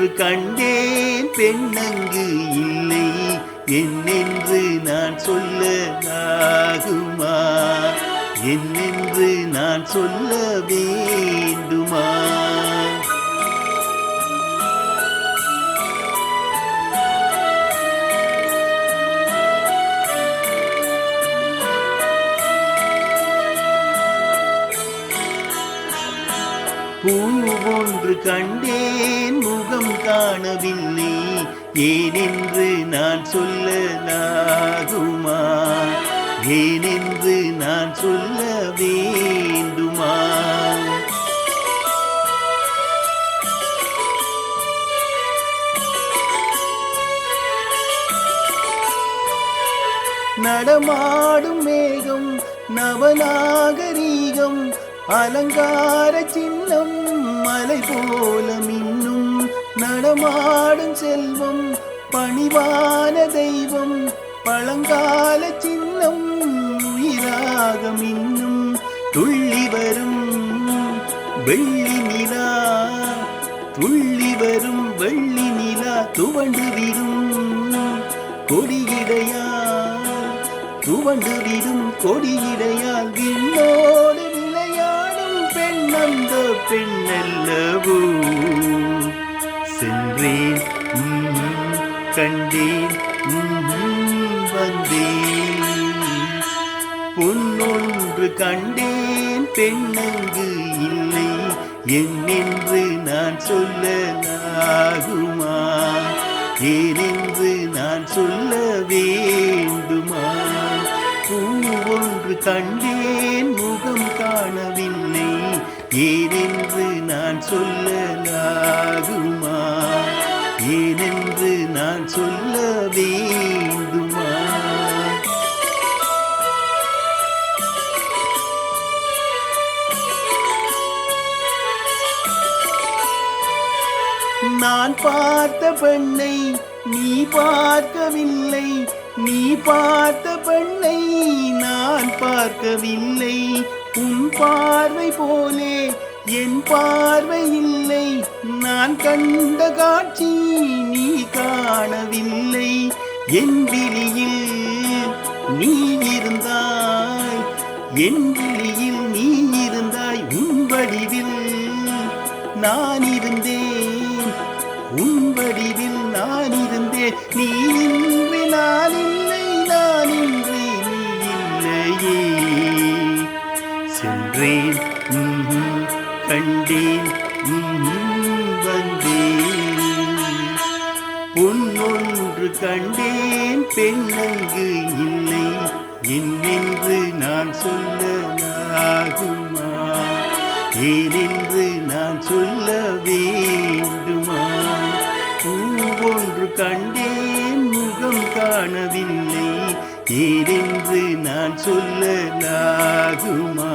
ஒன்று கண்டேன் பெண்ணங்கு இல்லை என்னென்று நான் சொல்லலாகுமா என்னென்று நான் சொல்ல வேண்டுமா பூ ஒன்று கண்டேன் முகம் காணவில்லை ஏனென்று நான் சொல்லலாகுமா ஏனென்று நான் சொல்ல வேண்டுமா நடமாடும் மேகம் நவநாகரீகம் அலங்கார சின்னம் மலை போல மின்னும் நடமாடும் செல்வம் பணிவான தெய்வம் பழங்கால சின்னம் உயிராக மின்னும் துள்ளி வரும் வெள்ளி நிலா துள்ளி வரும் வெள்ளி நிலா துவண்டு விடும் கொடியிடையால் துவண்டு விடும் கொடியிடையால் விண்ணோடு அந்த பெண்ணல்லவோ சென்றேன் கண்டேன் வந்தேன் பொன்னொன்று கண்டேன் பெண்ணங்கு இல்லை என்னென்று நான் சொல்லலாகுமா ஏனென்று நான் சொல்ல வேண்டுமா பூ ஒன்று கண்டேன் முகம் காணவில்லை ஏனென்று நான் சொல்லலாகுமா ஏனென்று நான் சொல்ல வேண்டுமா நான் பார்த்த பெண்ணை நீ பார்க்கவில்லை நீ பார்த்த பெண்ணை நான் பார்க்கவில்லை உன் பார்வை போலே என் பார்வை இல்லை நான் கண்ட காட்சி நீ காணவில்லை என் விழியில் நீ இருந்தாய் என் விழியில் நீ இருந்தாய் உன் வடிவில் நான் இருந்தேன் உன் வடிவில் நான் இருந்தேன் நீ இன்றி நான் இல்லை நான் இன்றி நீ இல்லையே சென்றேன் கண்டேன் வந்தேன் பொன்னொன்று கண்டேன் பெண்ணங்கு இல்லை என்னென்று நான் சொல்லலாகுமா ஏனென்று நான் சொல்ல வேண்டுமா பூ ஒன்று கண்டேன் முகம் காணவில்லை ஏனென்று நான் சொல்லலாகுமா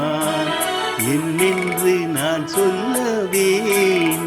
என்னென்று நான் சொல்ல வேண்டும்